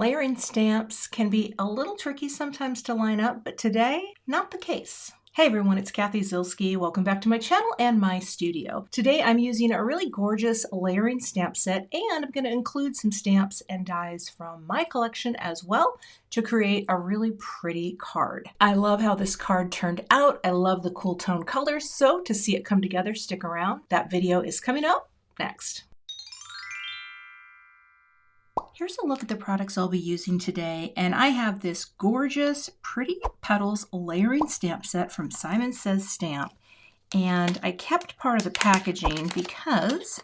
Layering stamps can be a little tricky sometimes to line up, but today, not the case. Hey everyone, it's Cathy Zielske. Welcome back to my channel and my studio. Today I'm using a really gorgeous layering stamp set, and I'm going to include some stamps and dies from my collection as well to create a really pretty card. I love how this card turned out. I love the cool tone colors, so to see it come together, stick around. That video is coming up next. Here's a look at the products I'll be using today, and I have this gorgeous Pretty Petals layering stamp set from Simon Says Stamp, and I kept part of the packaging because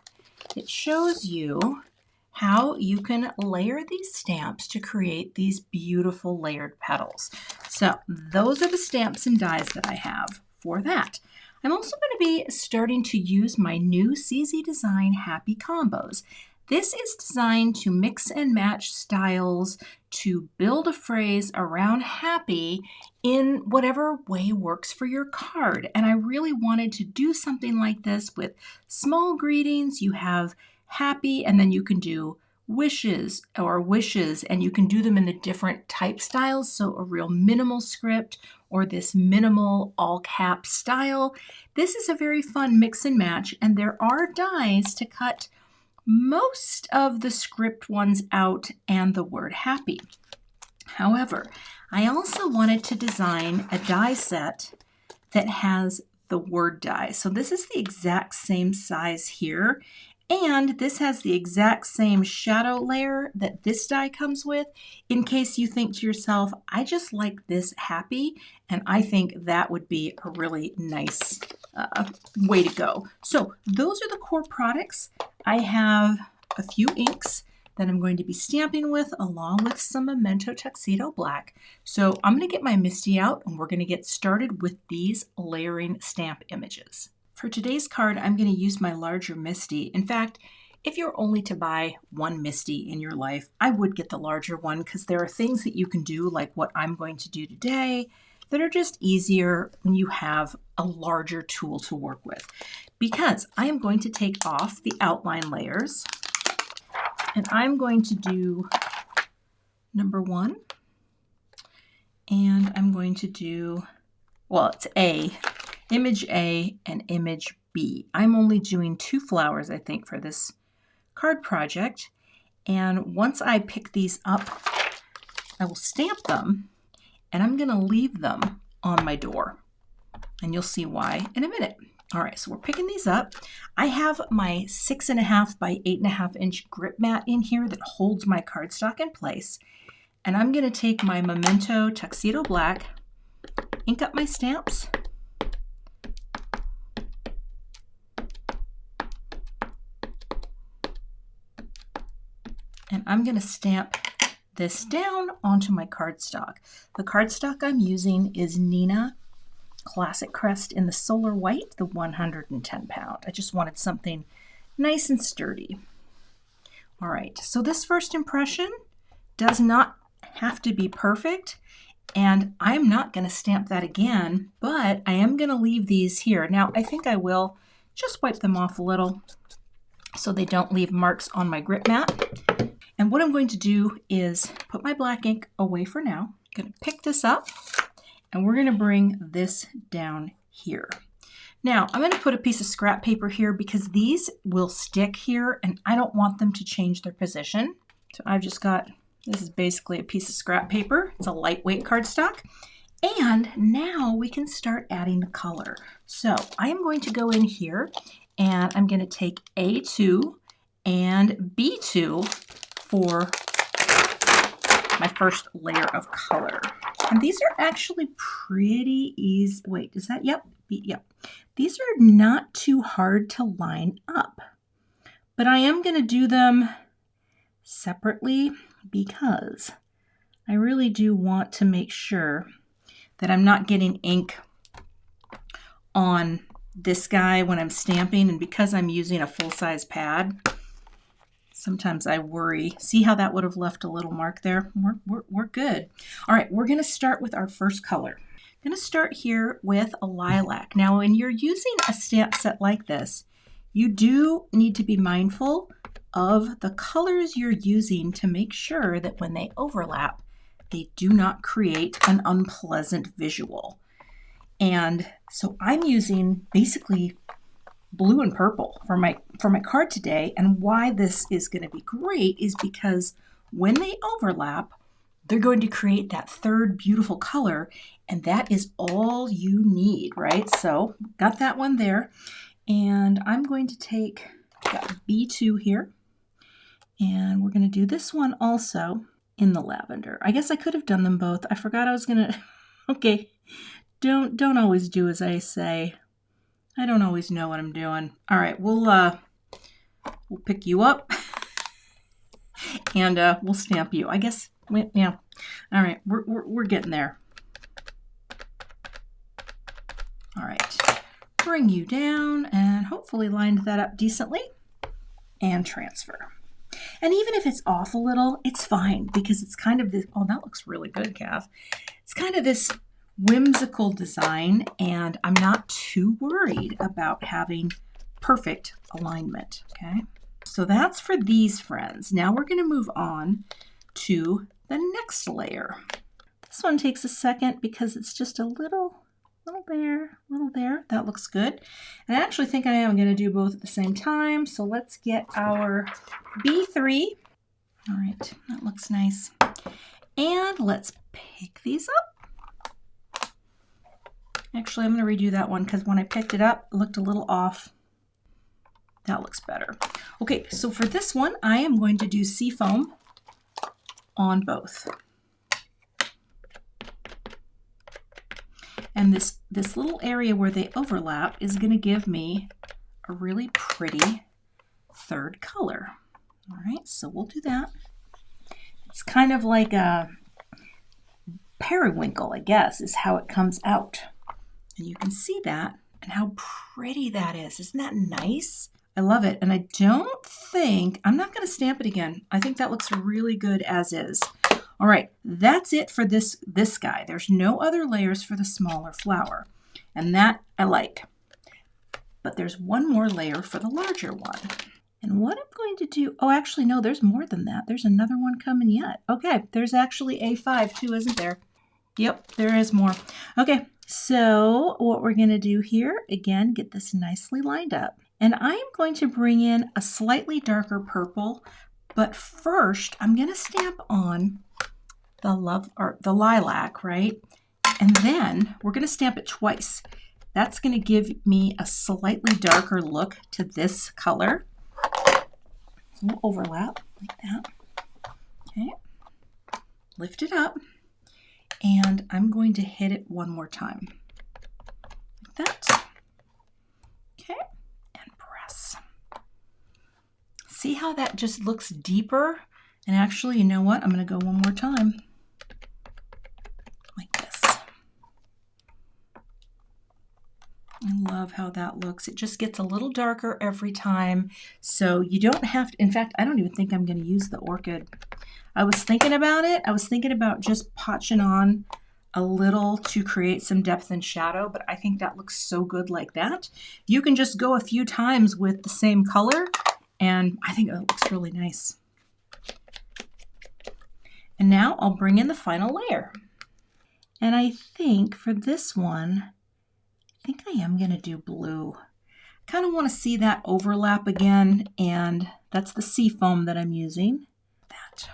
it shows you how you can layer these stamps to create these beautiful layered petals. So those are the stamps and dies that I have for that. I'm also going to be starting to use my new CZ Design Happy Combos. This is designed to mix and match styles to build a phrase around happy in whatever way works for your card. And I really wanted to do something like this with small greetings. You have happy, and then you can do wishes, and you can do them in the different type styles. So a real minimal script or this minimal all caps style. This is a very fun mix and match, and there are dies to cut most of the script ones out and the word happy. However, I also wanted to design a die set that has the word die. So this is the exact same size here, and this has the exact same shadow layer that this die comes with, in case you think to yourself, I just like this happy, and I think that would be a really nice way to go. So those are the core products. I have a few inks that I'm going to be stamping with, along with some Memento Tuxedo Black. So I'm going to get my Misty out, and we're going to get started with these layering stamp images. For today's card, I'm going to use my larger Misty. In fact, if you're only to buy one Misty in your life, I would get the larger one, because there are things that you can do, like what I'm going to do today, that are just easier when you have a larger tool to work with. Because I am going to take off the outline layers, and I'm going to do number 1, and I'm going to do, well, it's image A and image B. I'm only doing 2 flowers, I think, for this card project. And once I pick these up, I will stamp them, and I'm going to leave them on my door. And you'll see why in a minute. All right, so we're picking these up. I have my 6.5 by 8.5 inch grip mat in here that holds my cardstock in place. And I'm going to take my Memento Tuxedo Black, ink up my stamps, and I'm going to stamp this down onto my cardstock. The cardstock I'm using is Nina Classic Crest in the Solar White, the 110 pound. I just wanted something nice and sturdy. All right, so this first impression does not have to be perfect, and I'm not going to stamp that again, but I am going to leave these here. Now, I think I will just wipe them off a little so they don't leave marks on my grip mat. And what I'm going to do is put my black ink away for now. I'm going to pick this up, and we're going to bring this down here. Now, I'm going to put a piece of scrap paper here because these will stick here, and I don't want them to change their position. So I've just got, this is basically a piece of scrap paper. It's a lightweight cardstock. And now we can start adding the color. So I am going to go in here, and I'm going to take A2 and B2 for my first layer of color. And these are actually pretty easy. Wait, is that, yep. These are not too hard to line up, but I am going to do them separately because I really do want to make sure that I'm not getting ink on this guy when I'm stamping, and because I'm using a full-size pad, sometimes I worry. See how that would have left a little mark there? We're good. All right, we're going to start with our first color. I'm going to start here with a lilac. Now, when you're using a stamp set like this, you do need to be mindful of the colors you're using to make sure that when they overlap, they do not create an unpleasant visual. And so I'm using basically blue and purple for my card today. And why this is going to be great is because when they overlap, they're going to create that third beautiful color, and that is all you need, right? So got that one there, and I'm going to take, got B2 here, and we're going to do this one also in the lavender. I guess I could have done them both. I forgot I was going to, okay, don't always do as I say. I don't always know what I'm doing. All right, we'll pick you up and we'll stamp you. I guess, yeah. All right, we're getting there. All right, bring you down and hopefully lined that up decently and transfer. And even if it's off a little, it's fine because it's kind of this, oh, that looks really good, Kath. It's kind of this whimsical design, and I'm not too worried about having perfect alignment, okay? So that's for these friends. Now we're going to move on to the next layer. This one takes a second because it's just a little there, little there. That looks good. And I actually think I am going to do both at the same time. So let's get our B3. All right, that looks nice. And let's pick these up. Actually, I'm going to redo that one because when I picked it up, it looked a little off. That looks better. Okay, so for this one, I am going to do seafoam on both. And this little area where they overlap is going to give me a really pretty third color. All right, so we'll do that. It's kind of like a periwinkle, I guess, is how it comes out. And you can see that and how pretty that is. Isn't that nice? I love it. And I don't think, I'm not going to stamp it again. I think that looks really good as is. All right, that's it for this guy. There's no other layers for the smaller flower, and that I like. But there's one more layer for the larger one. And what I'm going to do, oh, actually, no, there's more than that. There's another one coming yet. Okay, there's actually A5 too, isn't there? Yep, there is more. Okay, so what we're going to do here, again, get this nicely lined up. And I'm going to bring in a slightly darker purple, but first I'm going to stamp on the lilac, right? And then we're going to stamp it twice. That's going to give me a slightly darker look to this color. We'll overlap like that. Okay. Lift it up. And I'm going to hit it one more time. Like that. Okay. And press. See how that just looks deeper? And actually, you know what? I'm going to go one more time. Like this. I love how that looks. It just gets a little darker every time. So you don't have to, in fact, I don't even think I'm going to use the orchid. I was thinking about it. I was thinking about just potching on a little to create some depth and shadow, but I think that looks so good like that. You can just go a few times with the same color, and I think it looks really nice. And now I'll bring in the final layer. And I think for this one, I think I am going to do blue. I kind of want to see that overlap again, and that's the seafoam that I'm using. That.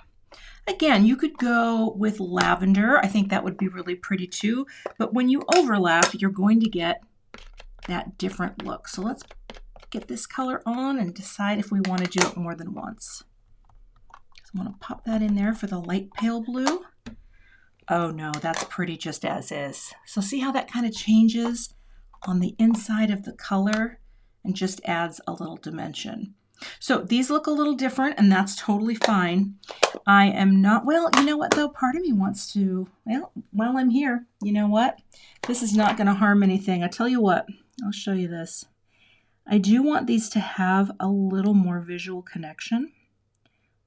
Again, you could go with lavender. I think that would be really pretty too. But when you overlap, you're going to get that different look. So let's get this color on and decide if we want to do it more than once. I want to pop that in there for the light pale blue. Oh no, that's pretty just as is. So see how that kind of changes on the inside of the color and just adds a little dimension. So these look a little different, and that's totally fine. I am not, well, you know what though? Part of me wants to, well, while I'm here, you know what? This is not going to harm anything. I tell you what, I'll show you this. I do want these to have a little more visual connection.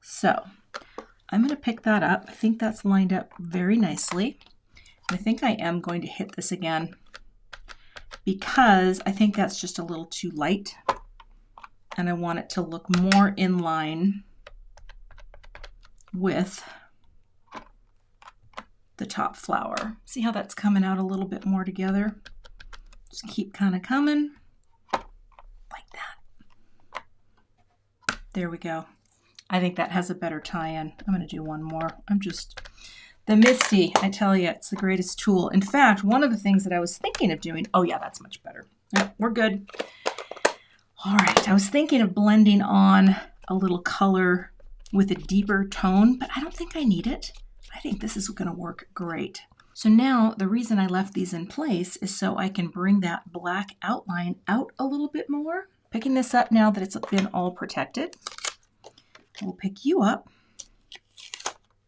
So I'm going to pick that up. I think that's lined up very nicely. I think I am going to hit this again because I think that's just a little too light. and I want it to look more in line with the top flower. See how that's coming out a little bit more together? Just keep kind of coming like that. There we go. I think that has a better tie-in. I'm going to do one more. The Misty, I tell you, it's the greatest tool. In fact, one of the things that I was thinking of doing, oh yeah, that's much better. Yep, we're good. All right, I was thinking of blending on a little color with a deeper tone, but I don't think I need it. I think this is going to work great. So now the reason I left these in place is so I can bring that black outline out a little bit more. Picking this up now that it's been all protected. We'll pick you up,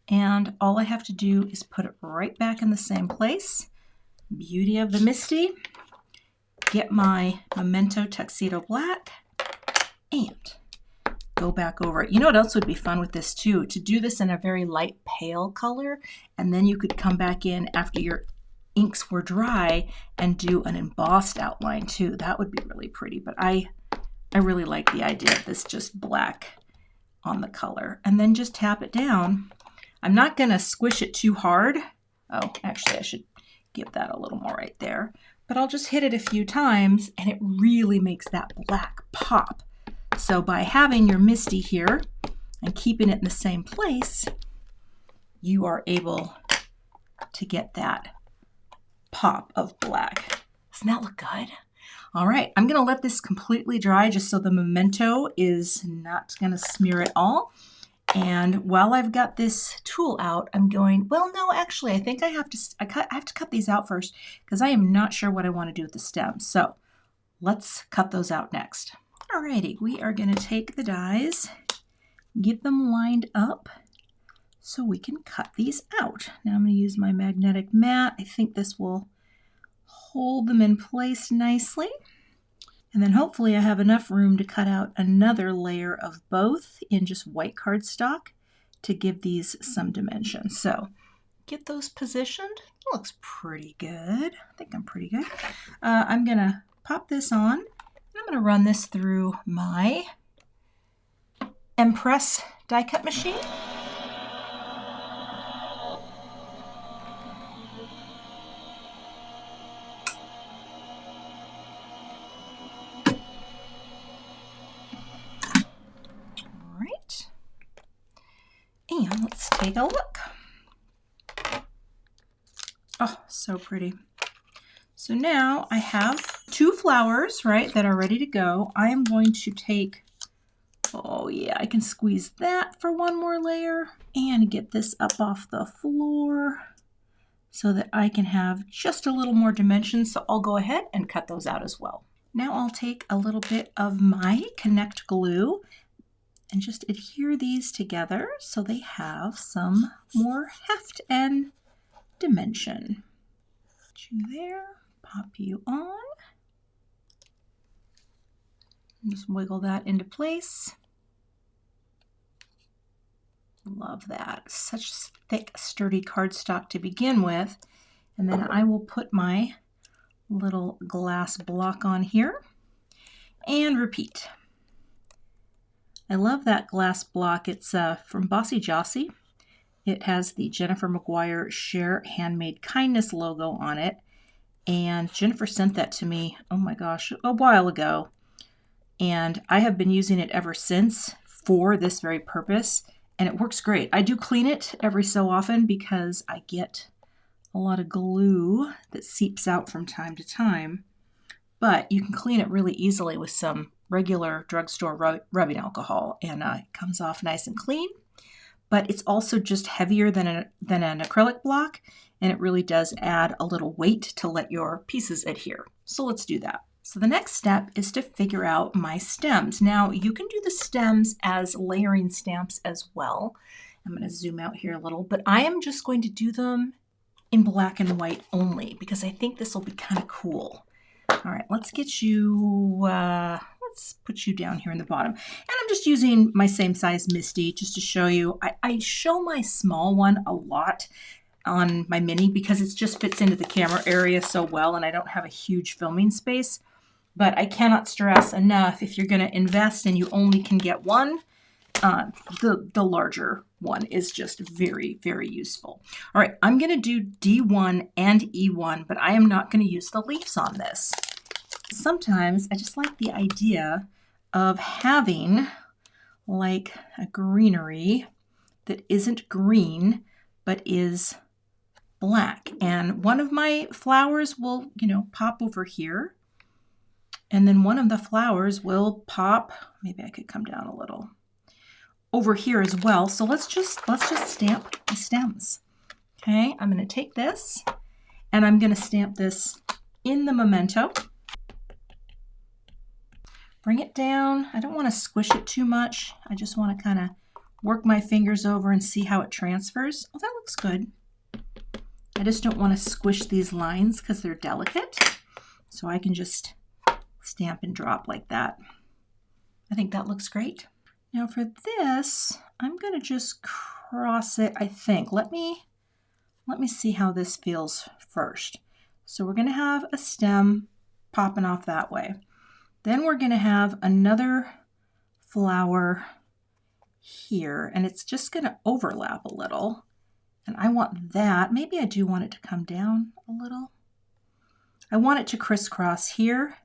and all I have to do is put it right back in the same place. Beauty of the Misty. Get my Memento Tuxedo Black and go back over it. You know what else would be fun with this too? To do this in a very light pale color, and then you could come back in after your inks were dry and do an embossed outline too. That would be really pretty, but I really like the idea of this just black on the color. And then just tap it down. I'm not going to squish it too hard. Oh, actually I should give that a little more right there. But I'll just hit it a few times and it really makes that black pop. So by having your Misty here and keeping it in the same place, you are able to get that pop of black. Doesn't that look good? All right, I'm gonna let this completely dry just so the Memento is not gonna smear it all. And while I've got this tool out, I'm going, well, no, actually, I think I have to cut these out first because I am not sure what I want to do with the stems. So let's cut those out next. Alrighty, we are going to take the dies, get them lined up so we can cut these out. Now I'm going to use my magnetic mat. I think this will hold them in place nicely. And then hopefully I have enough room to cut out another layer of both in just white cardstock to give these some dimension. So get those positioned. Looks pretty good. I think I'm pretty good. I'm going to pop this on. I'm going to run this through my Impress die cut machine. And let's take a look. Oh, so pretty. So now I have 2 flowers, right, that are ready to go. I am going to take, oh yeah, I can squeeze that for one more layer and get this up off the floor so that I can have just a little more dimension. So I'll go ahead and cut those out as well. Now I'll take a little bit of my Connect glue and just adhere these together so they have some more heft and dimension. Put you there, pop you on. Just wiggle that into place. Love that. Such thick, sturdy cardstock to begin with. And then I will put my little glass block on here and repeat. I love that glass block. It's from Bossy Jossie. It has the Jennifer McGuire Share Handmade Kindness logo on it. And Jennifer sent that to me, oh my gosh, a while ago. And I have been using it ever since for this very purpose. And it works great. I do clean it every so often because I get a lot of glue that seeps out from time to time. But you can clean it really easily with some regular drugstore rubbing alcohol, and it comes off nice and clean. But it's also just heavier than an acrylic block, and it really does add a little weight to let your pieces adhere. So let's do that. So the next step is to figure out my stems. Now you can do the stems as layering stamps as well. I'm going to zoom out here a little, but I am just going to do them in black and white only because I think this will be kind of cool. All right, let's get you, let's put you down here in the bottom. And I'm just using my same size Misty just to show you. I show my small one a lot on my mini because it just fits into the camera area so well and I don't have a huge filming space. But I cannot stress enough, if you're going to invest and you only can get one, the larger one is just very, very useful. All right, I'm going to do D1 and E1, but I am not going to use the leaves on this. Sometimes I just like the idea of having like a greenery that isn't green, but is black. And one of my flowers will, pop over here. And then one of the flowers will pop, maybe I could come down a little, over here as well. So let's just stamp the stems. Okay, I'm going to take this and I'm going to stamp this in the memento. Bring it down. I don't want to squish it too much. I just want to kind of work my fingers over and see how it transfers. Oh, that looks good. I just don't want to squish these lines because they're delicate. So I can just stamp and drop like that. I think that looks great. Now for this, I'm going to just cross it, I think. Let me see how this feels first. So we're going to have a stem popping off that way. Then we're going to have another flower here, and it's just going to overlap a little. And I want that. Maybe I do want it to come down a little. I want it to crisscross here,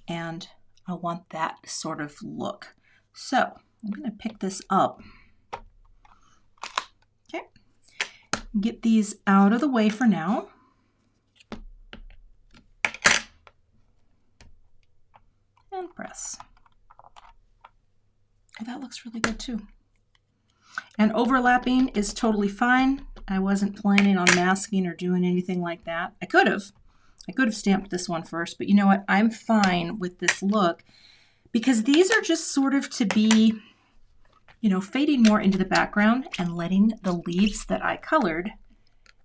and I want that sort of look. So I'm going to pick this up. Okay, get these out of the way for now. And press. Oh, that looks really good too. And overlapping is totally fine. I wasn't planning on masking or doing anything like that. I could have stamped this one first, but you know what? I'm fine with this look because these are just sort of to be, fading more into the background and letting the leaves that I colored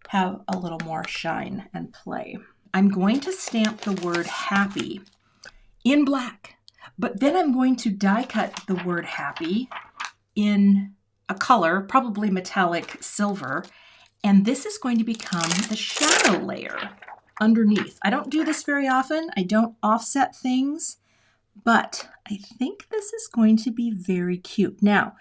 have a little more shine and play. I'm going to stamp the word happy in black, but then I'm going to die cut the word happy in a color, probably metallic silver, and this is going to become the shadow layer underneath. I don't do this very often. I don't offset things, but I think this is going to be very cute. Now,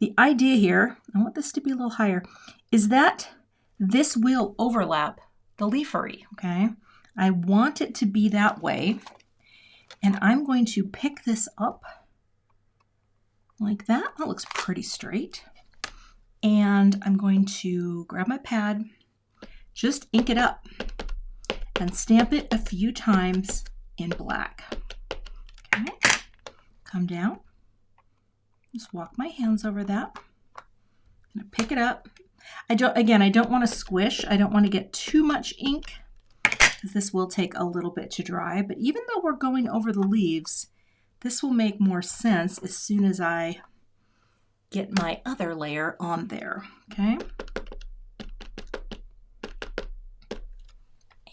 the idea here, I want this to be a little higher, is that this will overlap the leafery, okay? I want it to be that way, and I'm going to pick this up like that. That looks pretty straight. And I'm going to grab my pad, just ink it up, and stamp it a few times in black. Okay, come down, just walk my hands over that. I'm gonna pick it up. I don't want to squish. I don't want to get too much ink because this will take a little bit to dry. But even though we're going over the leaves, this will make more sense as soon as I get my other layer on there, okay?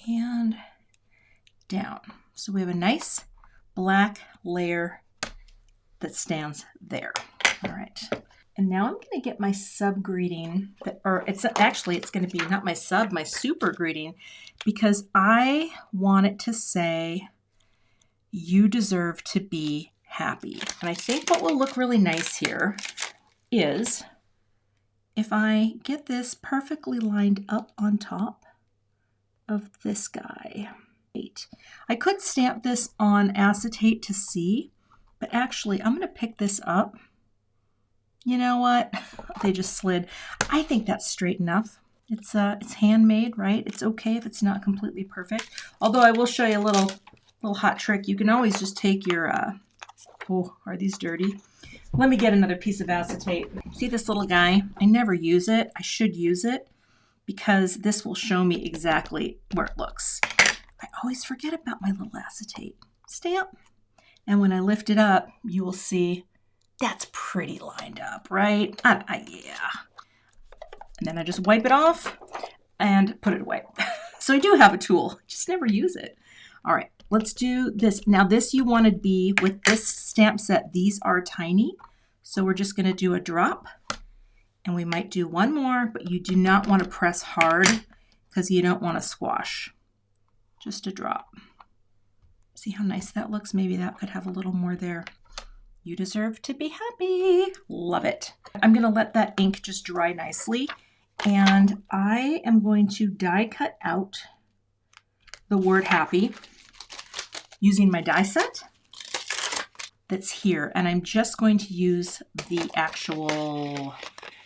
And down. So we have a nice black layer that stands there. All right. And now I'm going to get my sub greeting, it's going to be not my sub, my super greeting, because I want it to say, you deserve to be happy. And I think what will look really nice here is if I get this perfectly lined up on top of this guy. I could stamp this on acetate to see, but actually I'm going to pick this up. You know what? They just slid. I think that's straight enough. It's handmade, right? It's okay if it's not completely perfect. Although I will show you a little hot trick. You can always just take your oh, are these dirty? Let me get another piece of acetate. See this little guy? I never use it. I should use it because this will show me exactly where it looks. I always forget about my little acetate. Stamp. And when I lift it up, you will see that's pretty lined up, right? Yeah. And then I just wipe it off and put it away. So I do have a tool, just never use it. All right, let's do this. Now this you want to be with this stamp set, these are tiny. So we're just going to do a drop and we might do one more, but you do not want to press hard because you don't want to squash. Just a drop. See how nice that looks? Maybe that could have a little more there. You deserve to be happy. Love it. I'm going to let that ink just dry nicely, and I am going to die cut out the word happy using my die set that's here, and I'm just going to use the actual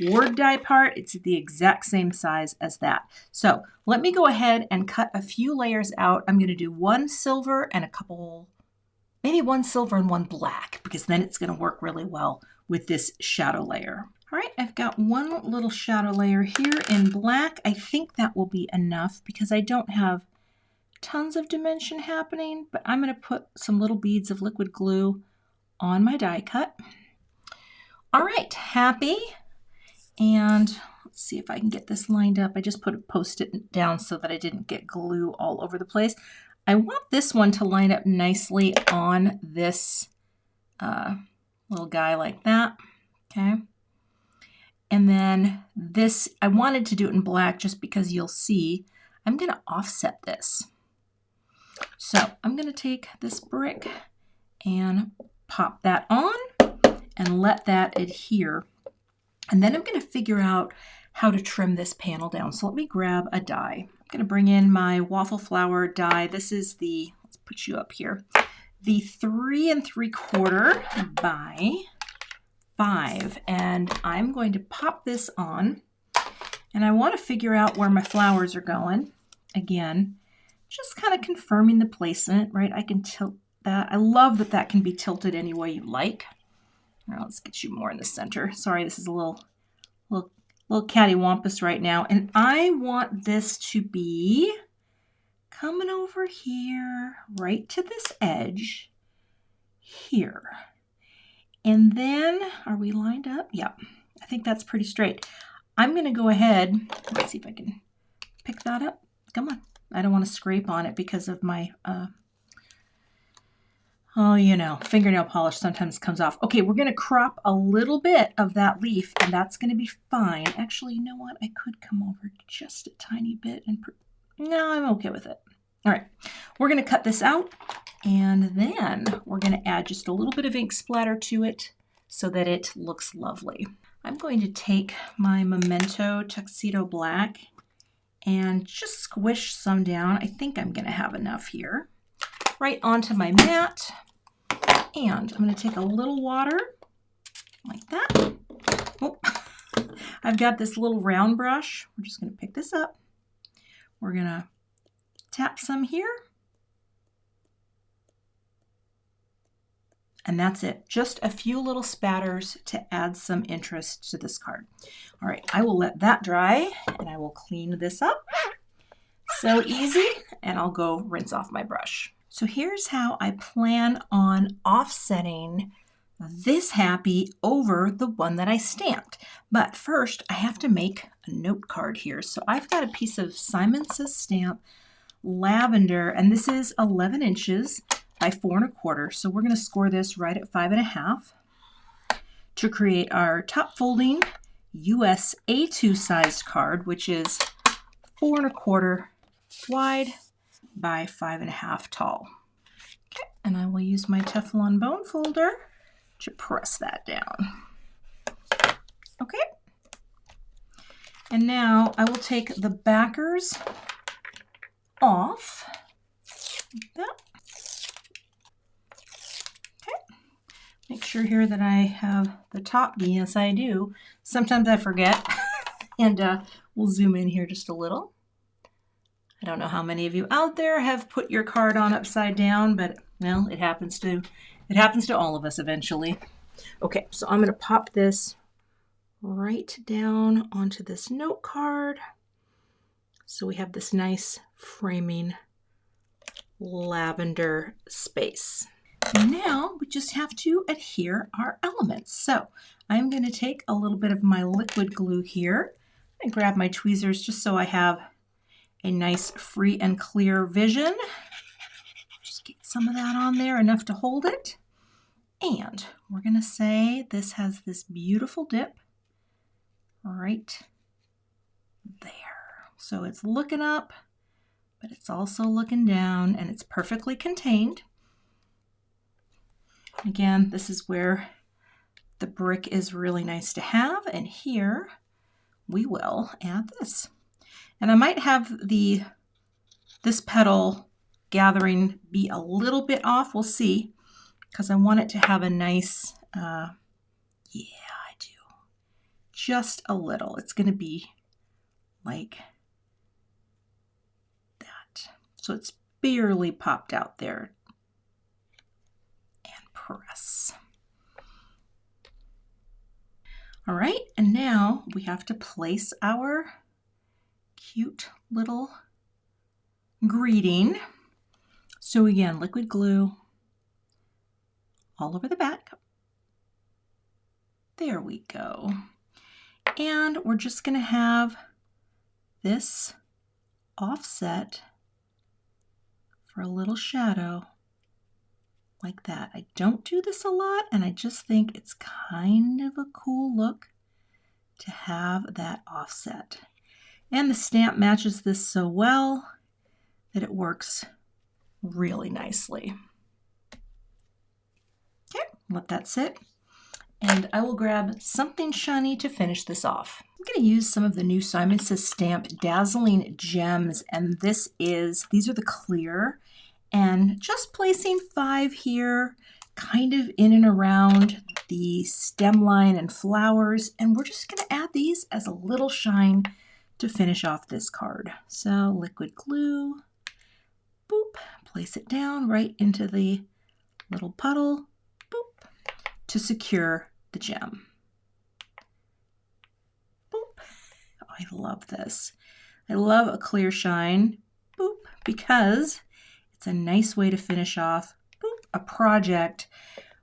word die part. It's the exact same size as that. So let me go ahead and cut a few layers out. I'm going to do one silver and a couple, maybe one silver and one black, because then it's going to work really well with this shadow layer. All right, I've got one little shadow layer here in black. I think that will be enough because I don't have tons of dimension happening, but I'm going to put some little beads of liquid glue on my die cut. All right, happy. And let's see if I can get this lined up. I just put a Post-it down so that I didn't get glue all over the place. I want this one to line up nicely on this little guy like that, okay? And then this, I wanted to do it in black just because you'll see, I'm gonna offset this. So I'm gonna take this brick and pop that on and let that adhere. And then I'm going to figure out how to trim this panel down. So let me grab a die. I'm going to bring in my waffle flower die. This is the, let's put you up here, the 3 3/4 by 5. And I'm going to pop this on. And I want to figure out where my flowers are going. Again, just kind of confirming the placement, right? I can tilt that. I love that that can be tilted any way you like. Now let's get you more in the center. Sorry, this is a little cattywampus right now. And I want this to be coming over here, right to this edge here. And then, are we lined up? Yeah, I think that's pretty straight. I'm going to go ahead, let's see if I can pick that up. Come on. I don't want to scrape on it because of my oh, you know, fingernail polish sometimes comes off. Okay, we're going to crop a little bit of that leaf, and that's going to be fine. Actually, you know what? I could come over just a tiny bit. No, I'm okay with it. All right, we're going to cut this out, and then we're going to add just a little bit of ink splatter to it so that it looks lovely. I'm going to take my Memento Tuxedo Black and just squish some down. I think I'm going to have enough here. Right onto my mat, and I'm going to take a little water like that. Oh, I've got this little round brush. We're just going to pick this up. We're going to tap some here, and that's it. Just a few little spatters to add some interest to this card. All right, I will let that dry, and I will clean this up. So easy, and I'll go rinse off my brush. So here's how I plan on offsetting this happy over the one that I stamped. But first, I have to make a note card here. So I've got a piece of Simon Says Stamp lavender, and this is 11 inches by 4 1/4. So we're going to score this right at 5 1/2 to create our top folding US A2 sized card, which is 4 1/4 wide by 5 1/2 tall. Okay, and I will use my Teflon bone folder to press that down. Okay, and now I will take the backers off like that. Okay, make sure here that I have the top. Yes, I do. Sometimes I forget, and we'll zoom in here just a little. I don't know how many of you out there have put your card on upside down, but well, it happens to all of us eventually. Okay, so I'm going to pop this right down onto this note card. So we have this nice framing lavender space. Now we just have to adhere our elements. So I'm going to take a little bit of my liquid glue here and grab my tweezers just so I have a nice free and clear vision. Just get some of that on there, enough to hold it. And we're going to say this has this beautiful dip right there. So it's looking up, but it's also looking down, and it's perfectly contained. Again, this is where the brick is really nice to have, and here we will add this. And I might have this petal gathering be a little bit off, we'll see, because I want it to have a nice, yeah, I do, just a little. It's going to be like that. So it's barely popped out there. And press. All right, and now we have to place our cute little greeting. So again, liquid glue all over the back. There we go. And we're just going to have this offset for a little shadow like that. I don't do this a lot, and I just think it's kind of a cool look to have that offset. And the stamp matches this so well that it works really nicely. Okay, let that sit. And I will grab something shiny to finish this off. I'm going to use some of the new Simon Says Stamp Dazzling Gems, and these are the clear. And just placing 5 here, kind of in and around the stem line and flowers. And we're just going to add these as a little shine to finish off this card. So liquid glue, boop, place it down right into the little puddle, boop, to secure the gem. Boop. Oh, I love this. I love a clear shine, boop, because it's a nice way to finish off, boop, a project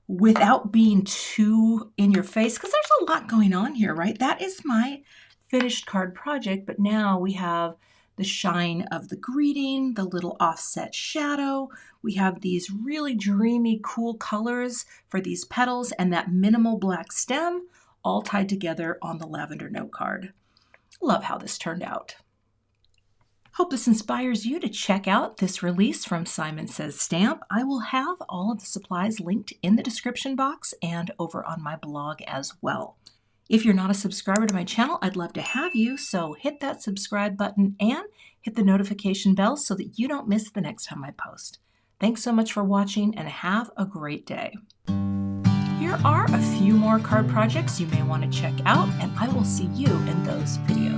without being too in your face, because there's a lot going on here, right? That is my finished card project, but now we have the shine of the greeting, the little offset shadow. We have these really dreamy, cool colors for these petals and that minimal black stem all tied together on the lavender note card. Love how this turned out. Hope this inspires you to check out this release from Simon Says Stamp. I will have all of the supplies linked in the description box and over on my blog as well. If you're not a subscriber to my channel, I'd love to have you, so hit that subscribe button and hit the notification bell so that you don't miss the next time I post. Thanks so much for watching and have a great day. Here are a few more card projects you may want to check out, and I will see you in those videos.